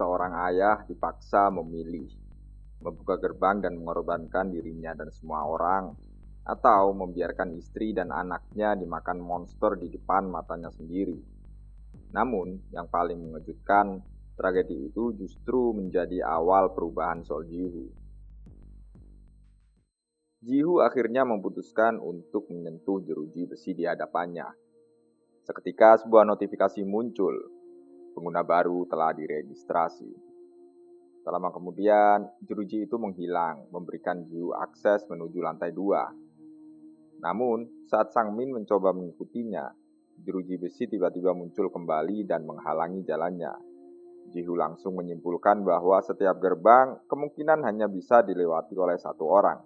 Seorang ayah dipaksa memilih membuka gerbang dan mengorbankan dirinya dan semua orang, atau membiarkan istri dan anaknya dimakan monster di depan matanya sendiri. Namun, yang paling mengejutkan, tragedi itu justru menjadi awal perubahan Sol Jihu. Jihu akhirnya memutuskan untuk menyentuh jeruji besi di hadapannya. Seketika sebuah notifikasi muncul, pengguna baru telah diregistrasi. Tak lama kemudian, jeruji itu menghilang, memberikan Jiu akses menuju lantai 2. Namun, saat Sang Min mencoba mengikutinya, jeruji besi tiba-tiba muncul kembali dan menghalangi jalannya. Jihu langsung menyimpulkan bahwa setiap gerbang kemungkinan hanya bisa dilewati oleh satu orang.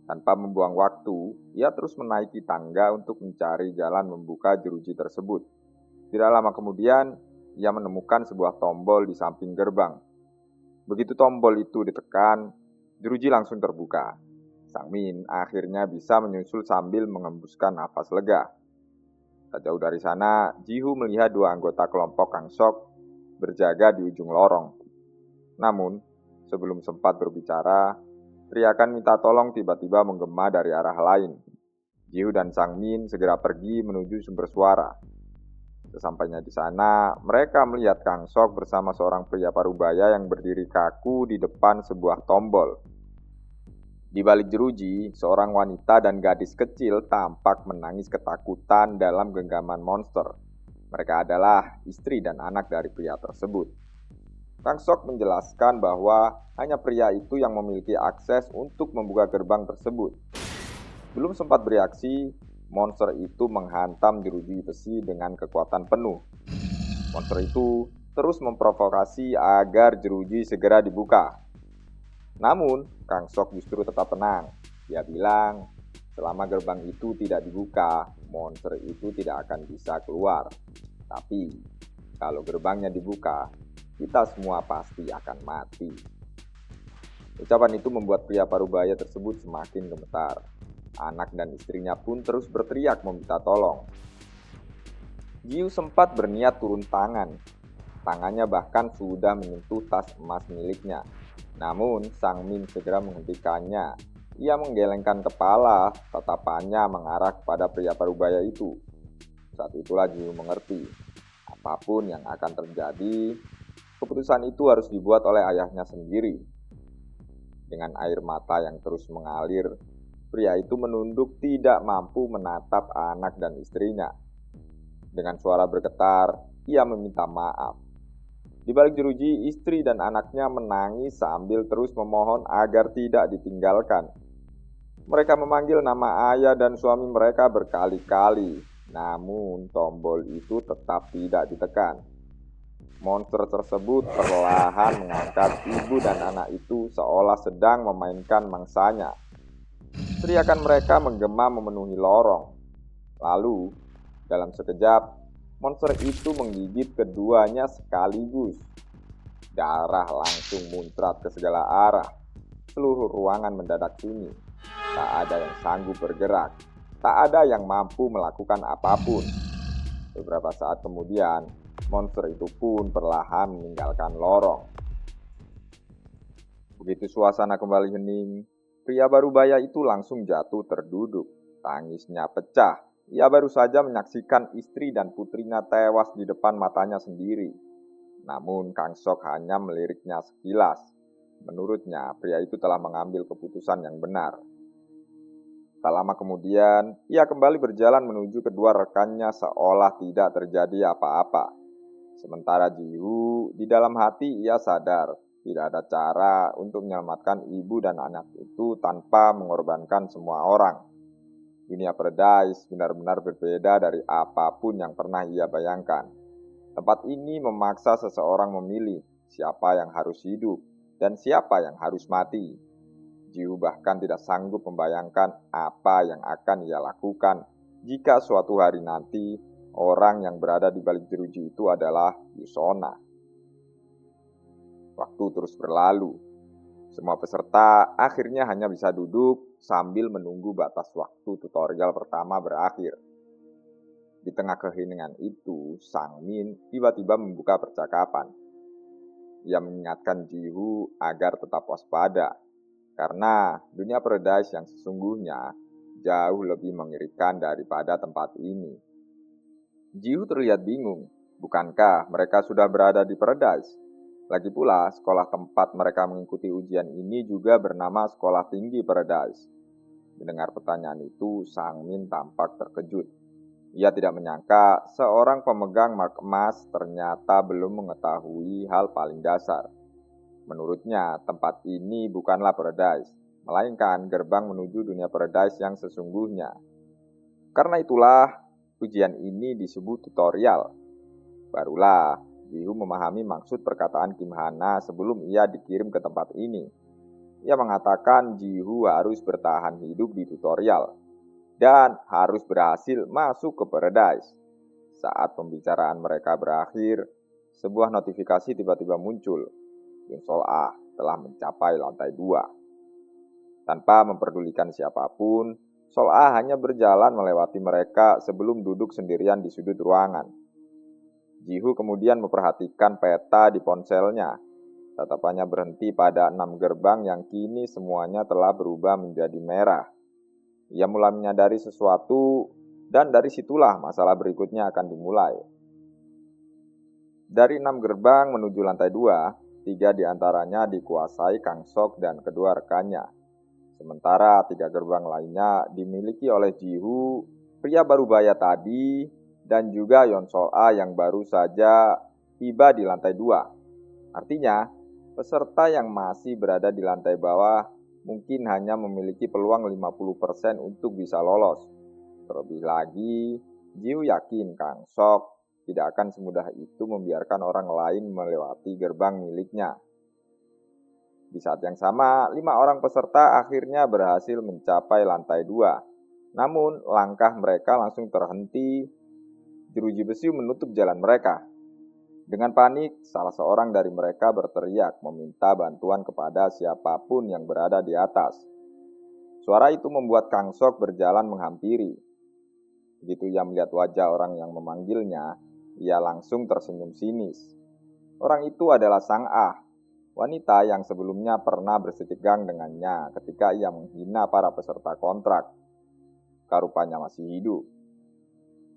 Tanpa membuang waktu, ia terus menaiki tangga untuk mencari jalan membuka jeruji tersebut. Tidak lama kemudian, ia menemukan sebuah tombol di samping gerbang. Begitu tombol itu ditekan, jeruji langsung terbuka. Sang Min akhirnya bisa menyusul sambil mengembuskan nafas lega. Tak jauh dari sana, Jihu melihat dua anggota kelompok Kang Sok berjaga di ujung lorong. Namun, sebelum sempat berbicara, teriakan minta tolong tiba-tiba menggema dari arah lain. Jihu dan Sang Min segera pergi menuju sumber suara. Sesampainya di sana, mereka melihat Kang Sok bersama seorang pria parubaya yang berdiri kaku di depan sebuah tombol. Di balik jeruji, seorang wanita dan gadis kecil tampak menangis ketakutan dalam genggaman monster. Mereka adalah istri dan anak dari pria tersebut. Kang Sok menjelaskan bahwa hanya pria itu yang memiliki akses untuk membuka gerbang tersebut. Belum sempat bereaksi, monster itu menghantam jeruji besi dengan kekuatan penuh. Monster itu terus memprovokasi agar jeruji segera dibuka. Namun, Kang Sok justru tetap tenang. Dia bilang, selama gerbang itu tidak dibuka, monster itu tidak akan bisa keluar. Tapi, kalau gerbangnya dibuka, kita semua pasti akan mati. Ucapan itu membuat pria parubaya tersebut semakin gemetar. Anak dan istrinya pun terus berteriak meminta tolong. Jiu sempat berniat turun tangan. Tangannya bahkan sudah menyentuh tas emas miliknya. Namun, Sang Min segera menghentikannya. Ia menggelengkan kepala, tatapannya mengarah kepada pria parubaya itu. Saat itulah Jiu mengerti. Apapun yang akan terjadi, keputusan itu harus dibuat oleh ayahnya sendiri. Dengan air mata yang terus mengalir, pria itu menunduk tidak mampu menatap anak dan istrinya. Dengan suara bergetar, ia meminta maaf. Di balik jeruji, istri dan anaknya menangis sambil terus memohon agar tidak ditinggalkan. Mereka memanggil nama ayah dan suami mereka berkali-kali, namun tombol itu tetap tidak ditekan. Monster tersebut perlahan mengangkat ibu dan anak itu seolah sedang memainkan mangsanya. Teriakan mereka menggema memenuhi lorong. Lalu, dalam sekejap, monster itu menggigit keduanya sekaligus. Darah langsung muncrat ke segala arah. Seluruh ruangan mendadak sunyi. Tak ada yang sanggup bergerak. Tak ada yang mampu melakukan apapun. Beberapa saat kemudian, monster itu pun perlahan meninggalkan lorong. Begitu suasana kembali hening, pria parubaya itu langsung jatuh terduduk. Tangisnya pecah. Ia baru saja menyaksikan istri dan putrinya tewas di depan matanya sendiri. Namun Kang Sok hanya meliriknya sekilas. Menurutnya, pria itu telah mengambil keputusan yang benar. Tak lama kemudian, ia kembali berjalan menuju kedua rekannya seolah tidak terjadi apa-apa. Sementara Jihu, di dalam hati ia sadar tidak ada cara untuk menyelamatkan ibu dan anak itu tanpa mengorbankan semua orang. Dunia Paradise benar-benar berbeda dari apapun yang pernah ia bayangkan. Tempat ini memaksa seseorang memilih siapa yang harus hidup dan siapa yang harus mati. Jiu bahkan tidak sanggup membayangkan apa yang akan ia lakukan jika suatu hari nanti orang yang berada di balik jeruji itu adalah Yusona. Waktu terus berlalu. Semua peserta akhirnya hanya bisa duduk sambil menunggu batas waktu tutorial pertama berakhir. Di tengah keheningan itu, Sang Min tiba-tiba membuka percakapan. Ia mengingatkan Jihu agar tetap waspada, karena dunia Paradise yang sesungguhnya jauh lebih mengerikan daripada tempat ini. Jihu terlihat bingung. Bukankah mereka sudah berada di Paradise? Lagi pula, sekolah tempat mereka mengikuti ujian ini juga bernama Sekolah Tinggi Paradise. Mendengar pertanyaan itu, Sang Min tampak terkejut. Ia tidak menyangka seorang pemegang mark emas ternyata belum mengetahui hal paling dasar. Menurutnya, tempat ini bukanlah Paradise, melainkan gerbang menuju dunia Paradise yang sesungguhnya. Karena itulah, ujian ini disebut tutorial. Barulah Jihu memahami maksud perkataan Kim Hana sebelum ia dikirim ke tempat ini. Ia mengatakan Jihu harus bertahan hidup di tutorial dan harus berhasil masuk ke Paradise. Saat pembicaraan mereka berakhir, sebuah notifikasi tiba-tiba muncul. Yung Sol Ah telah mencapai lantai 2. Tanpa memperdulikan siapapun, Sol Ah hanya berjalan melewati mereka sebelum duduk sendirian di sudut ruangan. Jihu kemudian memperhatikan peta di ponselnya. Tatapannya berhenti pada 6 gerbang yang kini semuanya telah berubah menjadi merah. Ia mulai menyadari sesuatu, dan dari situlah masalah berikutnya akan dimulai. Dari 6 gerbang menuju lantai 2, 3 diantaranya dikuasai Kang Sok dan kedua rekannya. Sementara 3 gerbang lainnya dimiliki oleh Jihu, pria baru baya tadi, dan juga Yon Sol A yang baru saja tiba di lantai 2. Artinya, peserta yang masih berada di lantai bawah mungkin hanya memiliki peluang 50% untuk bisa lolos. Terlebih lagi, Jiu yakin Kang Sok tidak akan semudah itu membiarkan orang lain melewati gerbang miliknya. Di saat yang sama, 5 orang peserta akhirnya berhasil mencapai lantai 2. Namun, langkah mereka langsung terhenti. Jeruji besi menutup jalan mereka. Dengan panik, salah seorang dari mereka berteriak meminta bantuan kepada siapapun yang berada di atas. Suara itu membuat Kang Sok berjalan menghampiri. Begitu ia melihat wajah orang yang memanggilnya, ia langsung tersenyum sinis. Orang itu adalah Sang Ah, wanita yang sebelumnya pernah bersitegang dengannya ketika ia menghina para peserta kontrak. Rupanya masih hidup.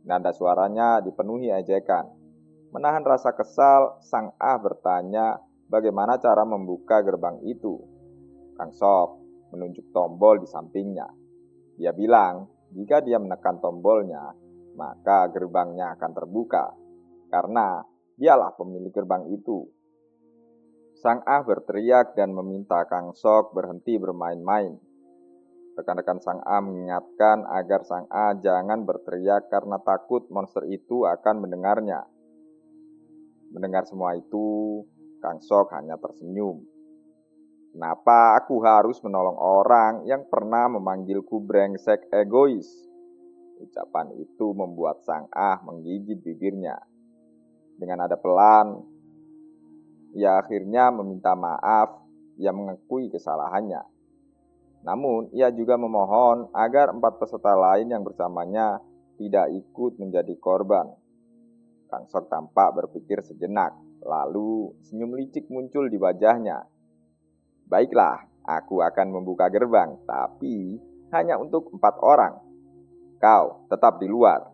Nada suaranya dipenuhi ejekan. Menahan rasa kesal, Sang Ah bertanya bagaimana cara membuka gerbang itu. Kang Sok menunjuk tombol di sampingnya. Dia bilang, jika dia menekan tombolnya, maka gerbangnya akan terbuka, karena dialah pemilik gerbang itu. Sang Ah berteriak dan meminta Kang Sok berhenti bermain-main. Rekan-rekan Sang Ah mengingatkan agar Sang Ah jangan berteriak karena takut monster itu akan mendengarnya. Mendengar semua itu, Kang Sok hanya tersenyum. Kenapa aku harus menolong orang yang pernah memanggilku brengsek egois? Ucapan itu membuat Sang Ah menggigit bibirnya. Dengan nada pelan, ia akhirnya meminta maaf. Ia mengakui kesalahannya. Namun, ia juga memohon agar 4 peserta lain yang bersamanya tidak ikut menjadi korban. Kang Sok tampak berpikir sejenak, lalu senyum licik muncul di wajahnya. Baiklah, aku akan membuka gerbang, tapi hanya untuk 4 orang. Kau tetap di luar.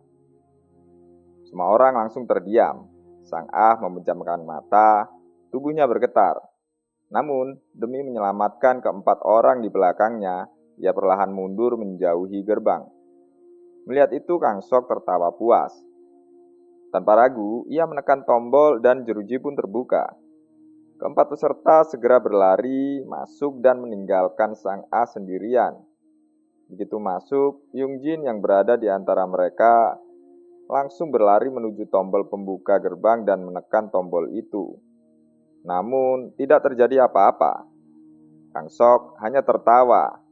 Semua orang langsung terdiam. Sang Ah memejamkan mata, tubuhnya bergetar. Namun, demi menyelamatkan ke-4 orang di belakangnya, ia perlahan mundur menjauhi gerbang. Melihat itu, Kang Sok tertawa puas. Tanpa ragu, ia menekan tombol dan jeruji pun terbuka. Ke-4 peserta segera berlari, masuk dan meninggalkan Sang Ah sendirian. Begitu masuk, Yung Jin yang berada di antara mereka langsung berlari menuju tombol pembuka gerbang dan menekan tombol itu. Namun, tidak terjadi apa-apa. Kang Sok hanya tertawa.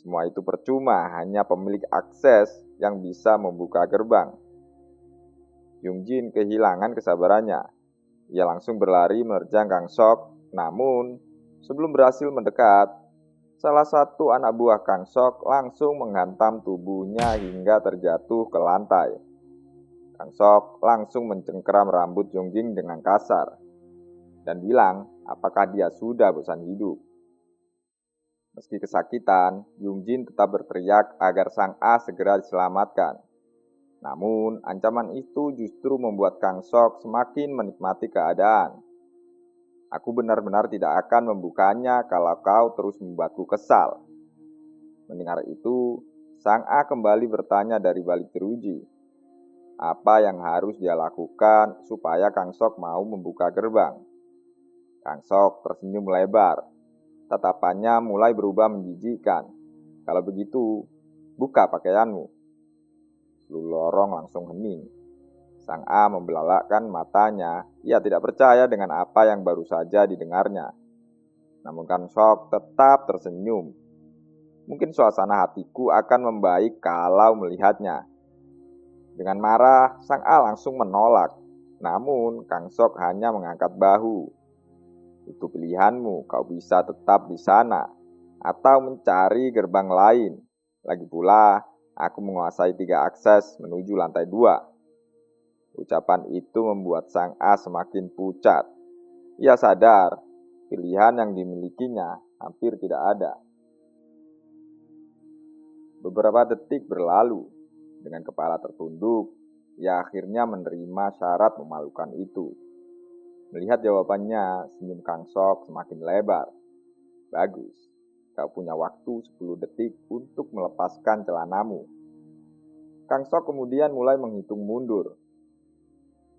Semua itu percuma, hanya pemilik akses yang bisa membuka gerbang. Yung Jin kehilangan kesabarannya. Ia langsung berlari menerjang Kang Sok, namun sebelum berhasil mendekat, salah satu anak buah Kang Sok langsung menghantam tubuhnya hingga terjatuh ke lantai. Kang Sok langsung mencengkeram rambut Yung Jin dengan kasar dan bilang apakah dia sudah bosan hidup. Meski kesakitan, Yungjin tetap berteriak agar Sang A segera diselamatkan. Namun, ancaman itu justru membuat Kang Sok semakin menikmati keadaan. Aku benar-benar tidak akan membukanya kalau kau terus membuatku kesal. Mendengar itu, Sang A kembali bertanya dari balik jeruji. Apa yang harus dia lakukan supaya Kang Sok mau membuka gerbang? Kang Sok tersenyum lebar. Tatapannya mulai berubah menjijikkan. Kalau begitu, buka pakaianmu. Lu Lorong langsung hening. Sang A membelalakkan matanya. Ia tidak percaya dengan apa yang baru saja didengarnya. Namun Kang Sok tetap tersenyum. Mungkin suasana hatiku akan membaik kalau melihatnya. Dengan marah, Sang A langsung menolak. Namun Kang Sok hanya mengangkat bahu. Itu pilihanmu, kau bisa tetap di sana atau mencari gerbang lain. Lagi pula, aku menguasai 3 akses menuju lantai 2. Ucapan itu membuat Sang A semakin pucat. Ia sadar, pilihan yang dimilikinya hampir tidak ada. Beberapa detik berlalu. Dengan kepala tertunduk, ia akhirnya menerima syarat memalukan itu. Melihat jawabannya, senyum Kang Sok semakin lebar. Bagus, kau punya waktu 10 detik untuk melepaskan celanamu. Kang Sok kemudian mulai menghitung mundur.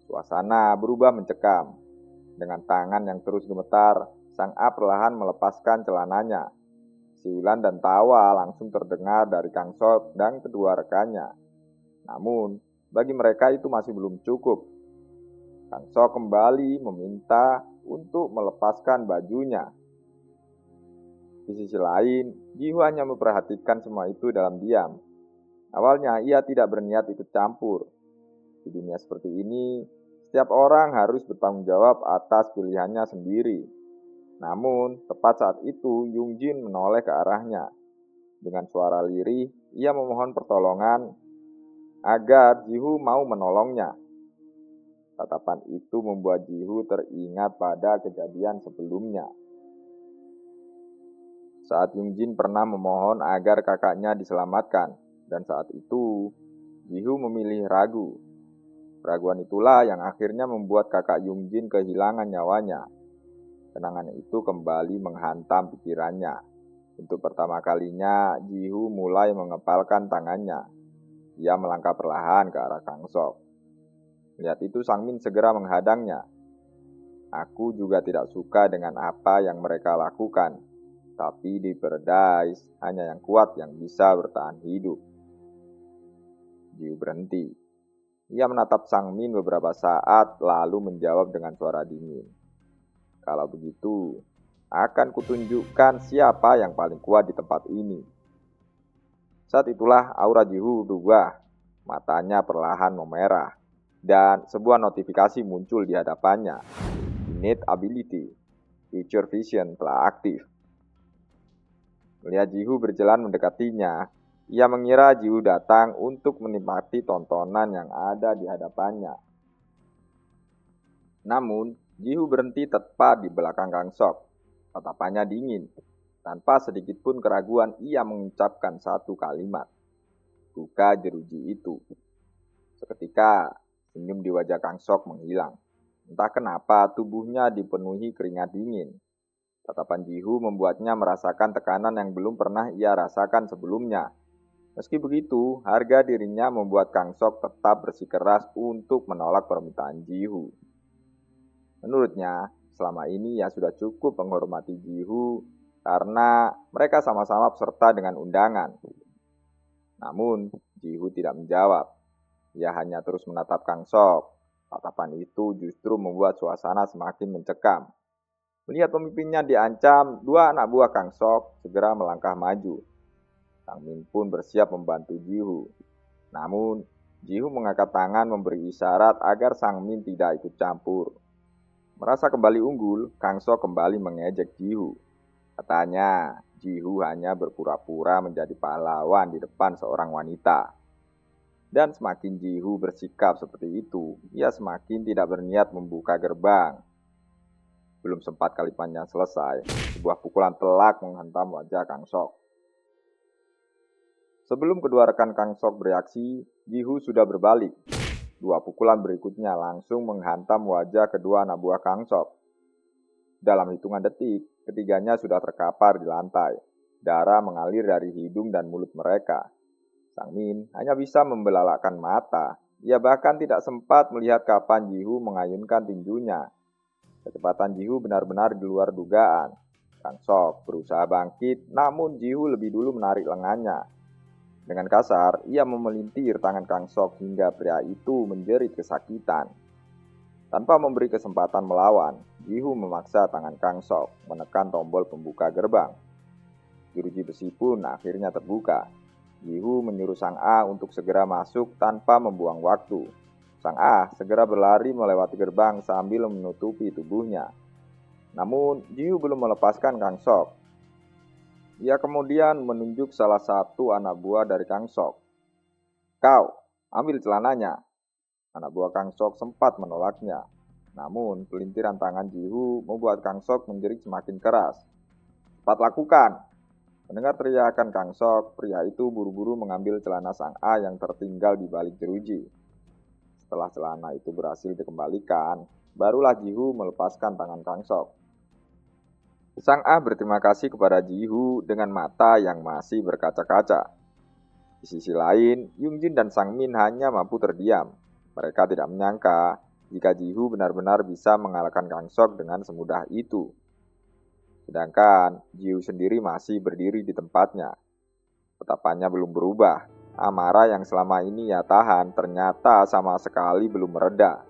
Suasana berubah mencekam. Dengan tangan yang terus gemetar, Sang A perlahan melepaskan celananya. Siulan dan tawa langsung terdengar dari Kang Sok dan kedua rekannya. Namun, bagi mereka itu masih belum cukup. Kang Sok kembali meminta untuk melepaskan bajunya. Di sisi lain, Jihu hanya memperhatikan semua itu dalam diam. Awalnya ia tidak berniat ikut campur. Di dunia seperti ini, setiap orang harus bertanggung jawab atas pilihannya sendiri. Namun, tepat saat itu Yungjin menoleh ke arahnya. Dengan suara lirih, ia memohon pertolongan agar Jihu mau menolongnya. Tatapan itu membuat Jihu teringat pada kejadian sebelumnya. Saat Yungjin pernah memohon agar kakaknya diselamatkan, dan saat itu Jihu memilih ragu. Keraguan itulah yang akhirnya membuat kakak Yungjin kehilangan nyawanya. Kenangan itu kembali menghantam pikirannya. Untuk pertama kalinya, Jihu mulai mengepalkan tangannya. Ia melangkah perlahan ke arah Kang Sok. Melihat itu, Sang Min segera menghadangnya. Aku juga tidak suka dengan apa yang mereka lakukan. Tapi di Paradise, hanya yang kuat yang bisa bertahan hidup. Jihu berhenti. Ia menatap Sang Min beberapa saat, lalu menjawab dengan suara dingin. Kalau begitu, akan kutunjukkan siapa yang paling kuat di tempat ini. Saat itulah aura Jihu berubah. Matanya perlahan memerah. Dan sebuah notifikasi muncul di hadapannya. Innate Ability. Future Vision telah aktif. Melihat Jihu berjalan mendekatinya, ia mengira Jihu datang untuk menikmati tontonan yang ada di hadapannya. Namun, Jihu berhenti tepat di belakang Kang Sok. Tatapannya dingin. Tanpa sedikit pun keraguan, ia mengucapkan satu kalimat. Buka jeruji itu. Seketika, senyum di wajah Kang Sok menghilang. Entah kenapa tubuhnya dipenuhi keringat dingin. Tatapan Jihu membuatnya merasakan tekanan yang belum pernah ia rasakan sebelumnya. Meski begitu, harga dirinya membuat Kang Sok tetap bersikeras untuk menolak permintaan Jihu. Menurutnya, selama ini ia sudah cukup menghormati Jihu karena mereka sama-sama peserta dengan undangan. Namun, Jihu tidak menjawab. Ia hanya terus menatap Kang Sok. Tatapan itu justru membuat suasana semakin mencekam. Melihat pemimpinnya diancam, dua anak buah Kang Sok segera melangkah maju. Sang Min pun bersiap membantu Jihu. Namun, Jihu mengangkat tangan memberi isyarat agar Sang Min tidak ikut campur. Merasa kembali unggul, Kang Sok kembali mengejek Jihu. Katanya, Jihu hanya berpura-pura menjadi pahlawan di depan seorang wanita. Dan semakin Jihu bersikap seperti itu, ia semakin tidak berniat membuka gerbang. Belum sempat kalimatnya selesai, sebuah pukulan telak menghantam wajah Kang Sok. Sebelum kedua rekan Kang Sok bereaksi, Jihu sudah berbalik. Dua pukulan berikutnya langsung menghantam wajah kedua anak buah Kang Sok. Dalam hitungan detik, ketiganya sudah terkapar di lantai. Darah mengalir dari hidung dan mulut mereka. Sang Min hanya bisa membelalakkan mata. Ia bahkan tidak sempat melihat kapan Jihu mengayunkan tinjunya. Kecepatan Jihu benar-benar di luar dugaan. Kang Sok berusaha bangkit, namun Jihu lebih dulu menarik lengannya. Dengan kasar, ia memelintir tangan Kang Sok hingga pria itu menjerit kesakitan. Tanpa memberi kesempatan melawan, Jihu memaksa tangan Kang Sok menekan tombol pembuka gerbang. Jeruji besi pun akhirnya terbuka. Jihu menyuruh Sang A untuk segera masuk tanpa membuang waktu. Sang A segera berlari melewati gerbang sambil menutupi tubuhnya. Namun, Jihu belum melepaskan Kang Sok. Ia kemudian menunjuk salah satu anak buah dari Kang Sok. "Kau, ambil celananya." Anak buah Kang Sok sempat menolaknya. Namun, pelintiran tangan Jihu membuat Kang Sok menjerit semakin keras. "Cepat lakukan!" Mendengar teriakan Kang Sok, pria itu buru-buru mengambil celana Sang A yang tertinggal di balik jeruji. Setelah celana itu berhasil dikembalikan, barulah Jihu melepaskan tangan Kang Sok. Sang A berterima kasih kepada Jihu dengan mata yang masih berkaca-kaca. Di sisi lain, Yungjin dan Sang Min hanya mampu terdiam. Mereka tidak menyangka jika Jihu benar-benar bisa mengalahkan Kang Sok dengan semudah itu. Sedangkan Jihu sendiri masih berdiri di tempatnya. Tatapannya belum berubah. Amarah yang selama ini ia tahan ternyata sama sekali belum mereda.